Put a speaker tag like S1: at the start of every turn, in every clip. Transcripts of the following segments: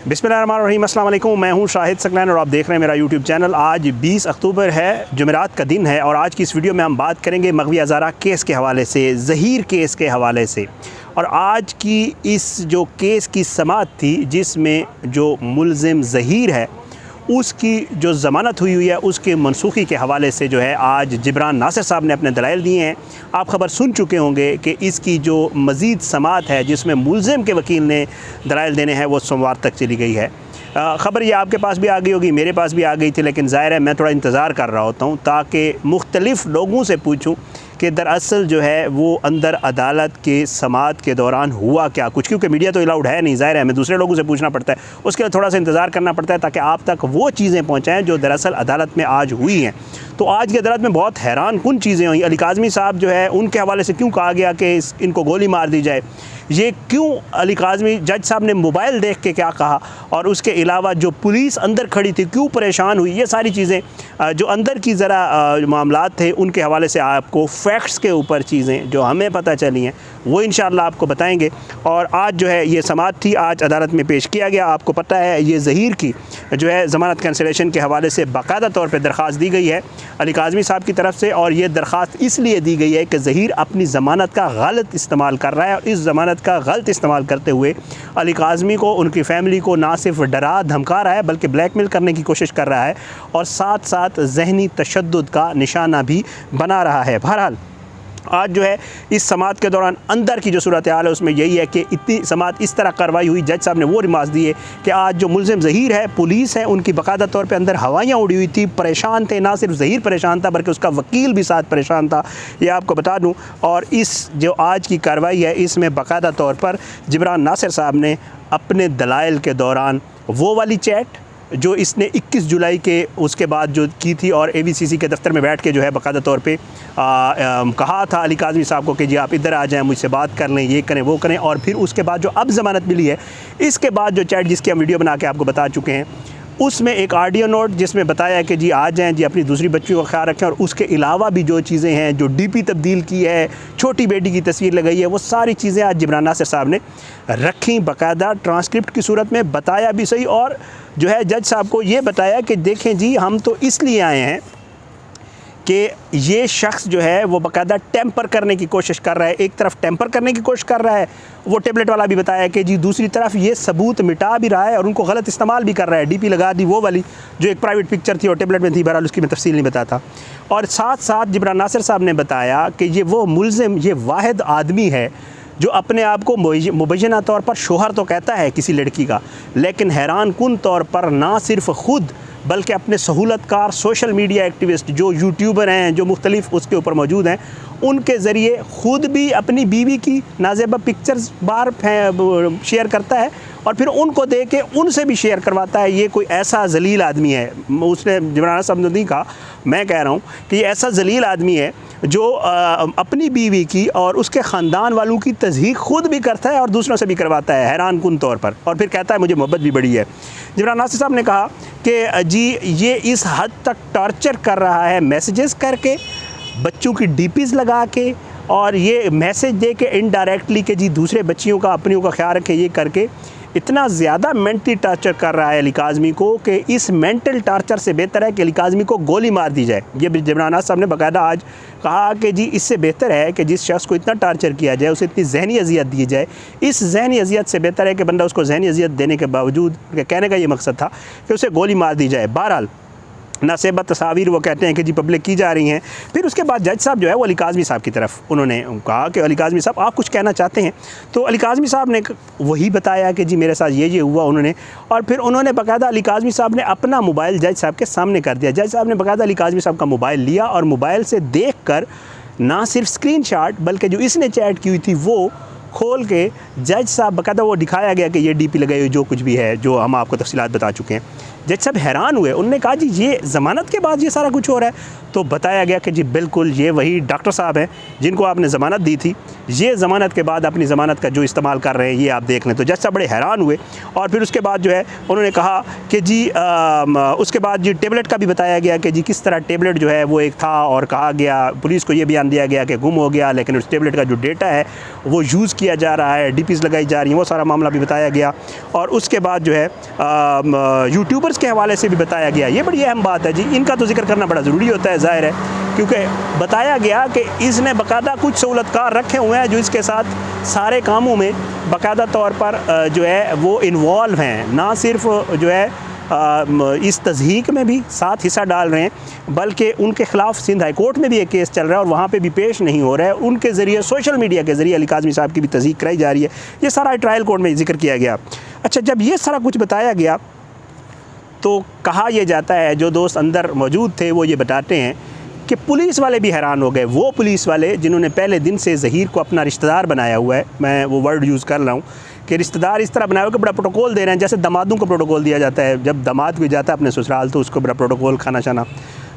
S1: बिस्मिल्लाहिर्रहमानिर्रहीम, अस्सलाम वालेकुम। मैं हूं शाहिद सकलैन और आप देख रहे हैं मेरा यूट्यूब चैनल। आज 20 अक्टूबर है, जुमेरात का दिन है और आज की इस वीडियो में हम बात करेंगे मग़वी हज़ारा केस के हवाले से, ज़हीर केस के हवाले से। और आज की इस जो केस की समाअत थी जिसमें जो मुल्ज़िम ज़हीर है उसकी जो ज़मानत हुई है उसके मनसूखी के हवाले से जो है आज जिब्रान नासिर साहब ने अपने दलाइल दिए हैं। आप ख़बर सुन चुके होंगे कि इसकी जो मज़ीद समाअत है जिसमें मुल्ज़िम के वकील ने दलाइल देने हैं वो सोमवार तक चली गई है। ख़बर ये आपके पास भी आ गई होगी, मेरे पास भी आ गई थी, लेकिन ज़ाहिर है मैं थोड़ा इंतज़ार कर रहा होता हूँ ताकि मुख्तलिफ़ लोगों से पूछूँ कि दरअसल जो है वो अंदर अदालत के समाअत के दौरान हुआ क्या कुछ, क्योंकि मीडिया तो अलाउड है नहीं, ज़ाहिर है हमें दूसरे लोगों से पूछना पड़ता है। उसके लिए थोड़ा सा इंतज़ार करना पड़ता है ताकि आप तक वो चीज़ें पहुँचाएँ जो दरअसल अदालत में आज हुई हैं। तो आज की अदालत में बहुत हैरान कुन चीज़ें हुई। अली काज़मी साहब जो है उनके हवाले से क्यों कहा गया कि इनको गोली मार दी जाए, ये क्यों अली काज़मी जज साहब ने मोबाइल देख के क्या कहा, और उसके अलावा जो पुलिस अंदर खड़ी थी क्यों परेशान हुई, ये सारी चीज़ें जो अंदर की ज़रा मामलात थे उनके हवाले से आपको फैक्ट्स के ऊपर चीज़ें जो हमें पता चली हैं वो इंशाअल्लाह आपको बताएंगे। और आज जो है ये समाअत थी, आज अदालत में पेश किया गया। आपको पता है ये ज़हीर की जो है ज़मानत कैंसिलेशन के हवाले से बाकायदा तौर पर दरख्वास्त दी गई है अली काज़मी साहब की तरफ से, और ये दरख्वास्त इसलिए दी गई है कि ज़हीर अपनी ज़मानत का गलत इस्तेमाल कर रहा है और इस ज़मानत का गलत इस्तेमाल करते हुए अली काज़मी को, उनकी फ़ैमिली को ना सिर्फ डरा धमका रहा है बल्कि ब्लैकमेल करने की कोशिश कर रहा है और साथ साथ ज़हनी तशद्दुद का निशाना भी बना रहा है। बहरहाल आज जो है इस समाअत के दौरान अंदर की जो सूरत हाल है उसमें यही है कि इतनी समाअत इस तरह कार्रवाई हुई, जज साहब ने वो रिमार्क्स दिए कि आज जो मुल्ज़िम ज़हीर है, पुलिस है, उनकी बाकायदा तौर पे अंदर हवाइयाँ उड़ी हुई थी, परेशान थे। ना सिर्फ ज़हीर परेशान था बल्कि उसका वकील भी साथ परेशान था, ये आपको बता दूँ। और इस जो आज की कार्रवाई है इसमें बाकायदा तौर पर जिब्रान नासिर साहब ने अपने दलाइल के दौरान वो वाली चैट जो इसने 21 जुलाई के उसके बाद जो की थी और AVCC के दफ्तर में बैठ के जो है बाकायदा तौर पे कहा था अली काज़मी साहब को कि जी आप इधर आ जाएं, मुझसे बात कर लें, ये करें वो करें। और फिर उसके बाद जो अब ज़मानत मिली है इसके बाद जो चैट जिसकी हम वीडियो बना के आपको बता चुके हैं उसमें एक ऑडियो नोट जिसमें बताया है कि जी आ जाएं जी, अपनी दूसरी बच्चियों का ख्याल रखें। और उसके अलावा भी जो चीज़ें हैं, जो DP तब्दील की है, छोटी बेटी की तस्वीर लगाई है, वो सारी चीज़ें आज जिब्रान नासिर साहब ने रखी बाकायदा ट्रांसक्रिप्ट की सूरत में, बताया भी सही। और जो है जज साहब को ये बताया कि देखें जी हम तो इसलिए आए हैं कि ये शख्स जो है वो बाकायदा टेम्पर करने की कोशिश कर रहा है। एक तरफ टेम्पर करने की कोशिश कर रहा है, वो टेबलेट वाला भी बताया कि जी दूसरी तरफ ये सबूत मिटा भी रहा है और उनको गलत इस्तेमाल भी कर रहा है। DP लगा दी वो वाली जो एक प्राइवेट पिक्चर थी और टेबलेट में थी, बहरहाल उसकी मैं तफसील नहीं बताता। और साथ साथ जिब्रान नासिर साहब ने बताया कि ये वो मुल्ज़िम, ये वाहिद आदमी है जो अपने आप को मुबैना तौर पर शोहर तो कहता है किसी लड़की का, लेकिन हैरान कुन तौर पर ना सिर्फ ख़ुद बल्कि अपने सहूलतकार सोशल मीडिया एक्टिविस्ट जो यूट्यूबर हैं, जो मुख्तलिफ उसके ऊपर मौजूद हैं, उनके ज़रिए ख़ुद भी अपनी बीवी की नाज़ेबा पिक्चर्स बार शेयर करता है और फिर उनको दे के उनसे भी शेयर करवाता है। ये कोई ऐसा जलील आदमी है, उसने जिब्रान साहब ने नहीं कहा, मैं कह रहा हूँ कि ये ऐसा जलील आदमी है जो अपनी बीवी की और उसके ख़ानदान वालों की तज़हीक ख़ुद भी करता है और दूसरों से भी करवाता है हैरान कुन तौर पर, और फिर कहता है मुझे मोहब्बत भी बड़ी है। जिब्रान नासिर साहब ने कहा कि जी ये इस हद तक टॉर्चर कर रहा है, मैसेजेस करके, बच्चों की DPs लगा के और ये मैसेज दे के इनडायरेक्टली कि जी दूसरे बच्चियों का, अपनियों का ख्याल रखें, ये करके इतना ज़्यादा मेंटली टॉर्चर कर रहा है अली काज़मी को कि इस मेंटल टॉर्चर से बेहतर है कि अली काज़मी को गोली मार दी जाए। ये जिब्रान साहब ने बाकायदा आज कहा कि जी इससे बेहतर है कि जिस शख्स को इतना टॉर्चर किया जाए, उसे इतनी जहनी अजियत दी जाए, इस जहनी अजियत से बेहतर है कि बंदा उसको जहनी अजियत देने के बावजूद, कहने का ये मकसद था कि उसे गोली मार दी जाए। बहरहाल नासेबा तस्वीर वो कहते हैं कि जी पब्लिक की जा रही हैं। फिर उसके बाद जज साहब जो है वो अली काज़मी साहब की तरफ उन्होंने कहा कि अली काज़मी साहब आप कुछ कहना चाहते हैं, तो अली काज़मी साहब ने वही बताया कि जी मेरे साथ ये हुआ उन्होंने। और फिर उन्होंने बाकायदा अली काज़मी साहब ने अपना मोबाइल जज साहब के सामने कर दिया। जज साहब ने बाकायदा अली काज़मी साहब का मोबाइल लिया और मोबाइल से देख कर ना सिर्फ स्क्रीनशॉट बल्कि जो इसने चैट की हुई थी वो खोल के जज साहब बाकायदा वो दिखाया गया कि ये DP लगाई हुई जो कुछ भी है, जो हम आपको तफसीलात बता चुके हैं। जज साहब हैरान हुए, उन्होंने कहा जी ये ज़मानत के बाद ये सारा कुछ हो रहा है, तो बताया गया कि जी बिल्कुल ये वही डॉक्टर साहब हैं जिनको आपने ज़मानत दी थी, ये ज़मानत के बाद अपनी ज़मानत का जो इस्तेमाल कर रहे हैं ये आप देख लें। तो जज साहब बड़े हैरान हुए और फिर उसके बाद जो है उन्होंने कहा कि जी उसके बाद जी टेबलेट का भी बताया गया कि जी किस तरह टेबलेट जो है वो एक था और कहा गया, पुलिस को ये बयान दिया गया कि गुम हो गया, लेकिन उस टेबलेट का जो डेटा है वो यूज़ किया जा रहा है, DPs लगाई जा रही हैं, वो सारा मामला भी बताया गया। और उसके बाद जो है यूट्यूबर्स के हवाले से भी बताया गया। ये बड़ी अहम बात है जी, इनका तो जिक्र करना बड़ा ज़रूरी होता है, ज़ाहिर है, क्योंकि बताया गया कि इसने बाकायदा कुछ सहूलतकार रखे हुए हैं जो इसके साथ सारे कामों में बाकायदा तौर पर जो है वो इन्वॉल्व हैं, ना सिर्फ जो है इस तज़हीक में भी साथ हिस्सा डाल रहे हैं, बल्कि उनके ख़िलाफ़ सिंध हाई कोर्ट में भी एक केस चल रहा है और वहाँ पे भी पेश नहीं हो रहा है। उनके ज़रिए सोशल मीडिया के ज़रिए अली काज़मी साहब की भी तज़हीक कराई जा रही है। ये सारा ट्रायल कोर्ट में जिक्र किया गया। अच्छा, जब ये सारा कुछ बताया गया तो कहा यह जाता है, जो दोस्त अंदर मौजूद थे वो ये बताते हैं कि पुलिस वाले भी हैरान हो गए। वो पुलिस वाले जिन्होंने पहले दिन से ज़हीर को अपना रिश्तेदार बनाया हुआ है, मैं वो वर्ड यूज़ कर रहा हूँ कि रिश्तेदार इस तरह बनाया हुआ कि बड़ा प्रोटोकॉल दे रहे हैं, जैसे दामादों को प्रोटोकॉल दिया जाता है। जब दामाद कोई जाता है अपने ससुराल तो उसको बड़ा प्रोटोकॉल खाना शाना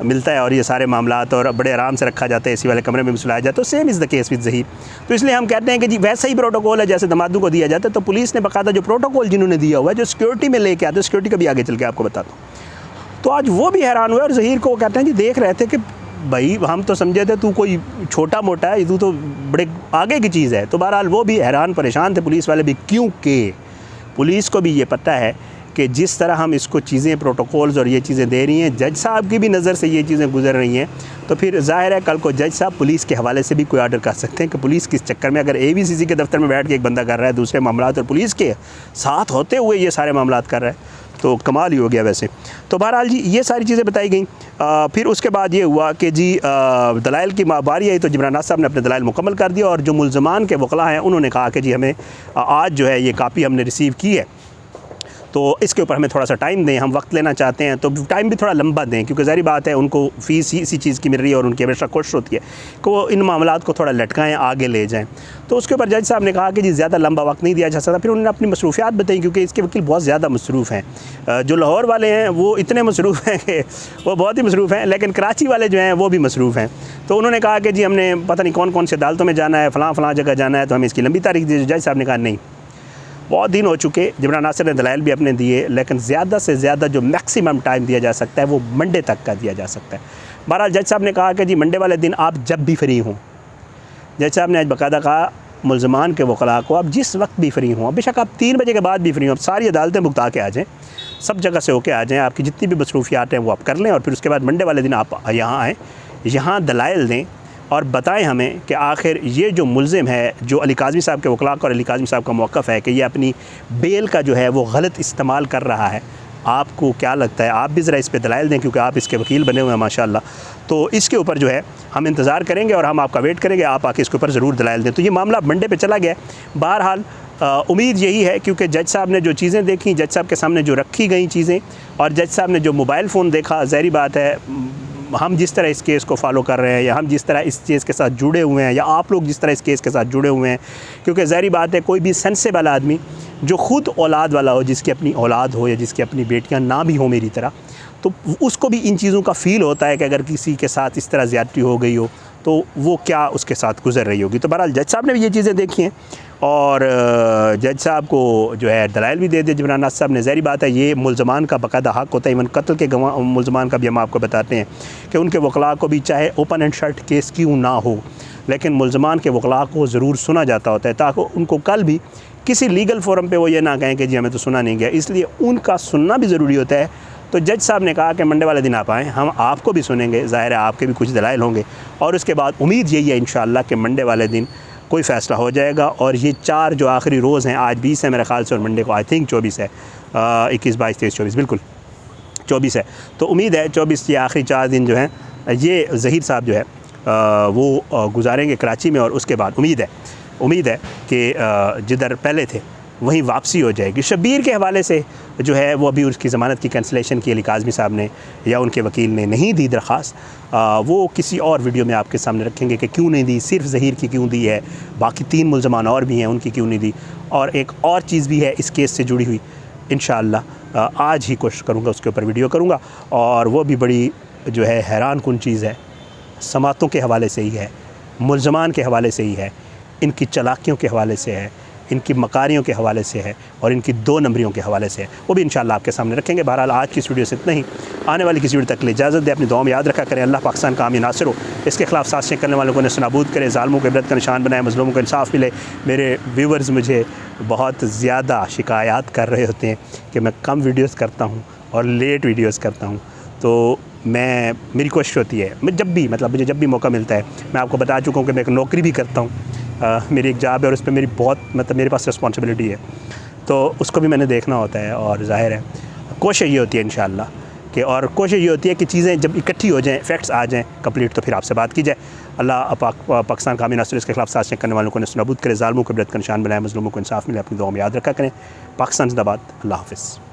S1: मिलता है और ये सारे मामलात और बड़े आराम से रखा जाता है, इसी वाले कमरे में भी सुलाया जाता है। तो same is the case with Zaheer. तो इसलिए हम कहते हैं कि जी वैसा ही प्रोटोकॉल है जैसे दामादों को दिया जाता है। तो पुलिस ने बाकायदा जो प्रोटोकॉल जिन्होंने दिया हुआ है, जो सिक्योरिटी में लेके आते हैं, सिक्योरिटी का भी आगे चल के आपको बताता हूँ। तो आज वो भी हैरान हुए और ज़हीर को कहते हैं जी देख रहे थे कि भाई हम तो समझे थे तू कोई छोटा मोटा है, तू तो बड़े आगे की चीज़ है। तो बहरहाल वो भी हैरान परेशान थे, पुलिस वाले भी, क्योंकि पुलिस को भी ये पता है कि जिस तरह हम इसको चीज़ें प्रोटोकॉल्स और ये चीज़ें दे रही हैं, जज साहब की भी नज़र से ये चीज़ें गुजर रही हैं, तो फिर ज़ाहिर है कल को जज साहब पुलिस के हवाले से भी कोई ऑर्डर कर सकते हैं कि पुलिस किस चक्कर में, अगर ABCC के दफ्तर में बैठ के एक बंदा कर रहा है दूसरे मामलात और पुलिस के साथ होते हुए ये सारे मामलात कर रहा है, तो कमाल ही हो गया वैसे। तो बहरहाल जी ये सारी चीज़ें बताई गई। फिर उसके बाद ये हुआ कि जी दलाइल की बारी आई तो जिब्रान नाज़ साहब ने अपने दलाइल मुकम्मल कर दिया और जो मुल्ज़मान के वकला हैं उन्होंने कहा कि जी हमें आज जो है ये कापी हमने रिसीव की है, तो इसके ऊपर हमें थोड़ा सा टाइम दें, हम वक्त लेना चाहते हैं, तो टाइम भी थोड़ा लंबा दें, क्योंकि ज़ाहिर बात है उनको फ़ीस इसी चीज़ की मिल रही है और उनकी हमेशा कोशिश होती है कि वो इन मामलात को थोड़ा लटकाएं, आगे ले जाएं। तो उसके ऊपर जज साहब ने कहा कि जी ज़्यादा लंबा वक्त नहीं दिया जा सकता। फिर उन्होंने अपनी मसरूफियात बताई, क्योंकि इसके वकील बहुत ज़्यादा मसरूफ़ हैं। जो लाहौर वाले हैं वो इतने मसरूफ़ हैं कि वो बहुत ही मसरूफ़ हैं, लेकिन कराची वाले जो हैं वो भी मसरूफ़ हैं। तो उन्होंने कहा कि जी हमने पता नहीं कौन कौन से अदालतों में जाना है, फ़लाँ जगह जाना है, तो हमें इसकी लंबी तारीख दी। जज साहब ने कहा नहीं, बहुत दिन हो चुके, जिब्रान नासिर ने दलाइल भी अपने दिए, लेकिन ज़्यादा से ज़्यादा जो मैक्सिमम टाइम दिया जा सकता है वो मंडे तक का दिया जा सकता है। बहरहाल जज साहब ने कहा कि जी मंडे वाले दिन आप जब भी फ्री हों, जज साहब ने आज बाकायदा कहा मुल्ज़मान के वकला को आप जिस वक्त भी फ्री हों, बेशक आप 3 बजे के बाद भी फ्री हों, आप सारी अदालतें भुगता के आ जाएँ, सब जगह से होके आ जाएँ, आपकी जितनी भी मसरूफियात हैं वो आप कर लें और फिर उसके बाद मंडे वाले दिन आप यहाँ आएँ, यहाँ दलाइल दें और बताएं हमें कि आखिर ये जो मुल्ज़िम है, जो अली काज़मी साहब के वकला का और अली काज़मी साहब का मौक़िफ़ है कि ये अपनी बेल का जो है वो गलत इस्तेमाल कर रहा है, आपको क्या लगता है? आप भी ज़रा इस पे दलाइल दें, क्योंकि आप इसके वकील बने हुए हैं माशाअल्लाह। तो इसके ऊपर जो है हम इंतज़ार करेंगे और हम आपका वेट करेंगे, आप आके इसके ऊपर ज़रूर दलाइल दें। तो ये मामला मंडे पे चला गया। बहरहाल उम्मीद यही है, क्योंकि जज साहब ने जो चीज़ें देखी, जज साहब के सामने जो रखी गई चीज़ें और जज साहब ने जो मोबाइल फ़ोन देखा, ज़ाहिर बात है हम जिस तरह इस केस को फॉलो कर रहे हैं या हम जिस तरह इस केस के साथ जुड़े हुए हैं या आप लोग जिस तरह इस केस के साथ जुड़े हुए हैं, क्योंकि ज़ाहिर बात है कोई भी सेंसिबल आदमी जो ख़ुद औलाद वाला हो, जिसकी अपनी औलाद हो या जिसकी अपनी बेटियां ना भी हो मेरी तरह, तो उसको भी इन चीज़ों का फ़ील होता है कि अगर किसी के साथ इस तरह ज़्यादती हो गई हो तो वो क्या उसके साथ गुजर रही होगी। तो बहरहाल जज साहब ने भी ये चीज़ें देखी हैं और जज साहब को जो है दलाइल भी दे दिए जिब्रान नाज़ साहब ने। ज़ाहिर बात है ये मुल्ज़मान का बाकायदा हक़ होता है, इवन कत्ल के मुल्ज़मान का भी हम आपको बताते हैं कि उनके वकला को भी चाहे ओपन एंड शट केस क्यों ना हो, लेकिन मुल्ज़मान के वकला को ज़रूर सुना जाता होता है, ताकि उनको कल भी किसी लीगल फोरम पे वो ये ना कहें कि जी हमें तो सुना नहीं गया, इसलिए उनका सुनना भी ज़रूरी होता है। तो जज साहब ने कहा कि मंडे वाले दिन आप आएँ, हम आपको भी सुनेंगे, ज़ाहिर है आपके भी कुछ दलाइल होंगे और उसके बाद उम्मीद यही है इंशाअल्लाह कि मंडे वाले दिन कोई फ़ैसला हो जाएगा। और ये 4 जो आखिरी रोज़ हैं, आज 20 है मेरे ख़्याल से और मंडे को आई थिंक 24 है, 21, 22, 23, 24, बिल्कुल 24 है। तो उम्मीद है 24 ये आखिरी 4 दिन जो हैं ये ज़हीर साहब जो है वो गुजारेंगे कराची में और उसके बाद उम्मीद है कि जिधर पहले थे वहीं वापसी हो जाएगी। शब्बीर के हवाले से जो है वो अभी उसकी ज़मानत की कैंसलेशन की अली काज़मी साहब ने या उनके वकील ने नहीं दी दरख्वास्त, वो किसी और वीडियो में आपके सामने रखेंगे कि क्यों नहीं दी, सिर्फ ज़हीर की क्यों दी है, बाकी 3 मुल्ज़मान और भी हैं उनकी क्यों नहीं दी। और एक और चीज़ भी है इस केस से जुड़ी हुई, इंशाअल्लाह आज ही कोशिश करूँगा उसके ऊपर वीडियो करूँगा, और वो भी बड़ी जो है हैरान कुन चीज़ है, समातों के हवाले से ही है, मुल्ज़मान के हवाले से ही है, इनकी चालाकियों के हवाले से है, इनकी मकारियों के हवाले से है और इनकी 2 नंबरियों के हवाले से है, वो भी इंशाअल्लाह आपके सामने रखेंगे। बहरहाल आज की इस वीडियो से इतना ही। आने वाली किसी वीडियो तक के लिए इजाज़त दे, अपनी दुआ में याद रखा करें। अल्लाह पाकिस्तान का हामी नासिर हो, इसके खिलाफ साजिशें करने वालों को नस्तानाबूद करे, ज़ालिमों को इबरत का निशान बनाए, मज़लूमों को इंसाफ मिले। मेरे व्यूवर्स मुझे बहुत ज़्यादा शिकायत कर रहे होते हैं कि मैं कम वीडियोज़ करता हूँ और लेट वीडियोज़ करता हूँ, तो मेरी कोशिश होती है, मैं जब भी मुझे जब भी मौका मिलता है, मैं आपको बता चुका हूँ कि मैं एक नौकरी भी करता हूँ, मेरी एक जॉब है और उस पर मेरी बहुत मेरे पास रिस्पॉन्सिबिलिटी है, तो उसको भी मैंने देखना होता है। और ज़ाहिर है कोशिश ये होती है इंशाअल्लाह और कोशिश ये होती है कि चीज़ें जब इकट्ठी हो जाएँ, फैक्ट्स आ जाएँ कंप्लीट, तो फिर आपसे बात की जाए। अल्लाह पाकिस्तान का हामी नासिर, इसके खिलाफ साजिशें करने वालों को नस्तानाबूद करे, ज़ालिमों को इबरत का निशान बनाए, मज़लूमों को इंसाफ मिले। अपनी दुआ में याद रखा करें। पाकिस्तान ज़िंदाबाद। अल्लाह हाफ़िज़।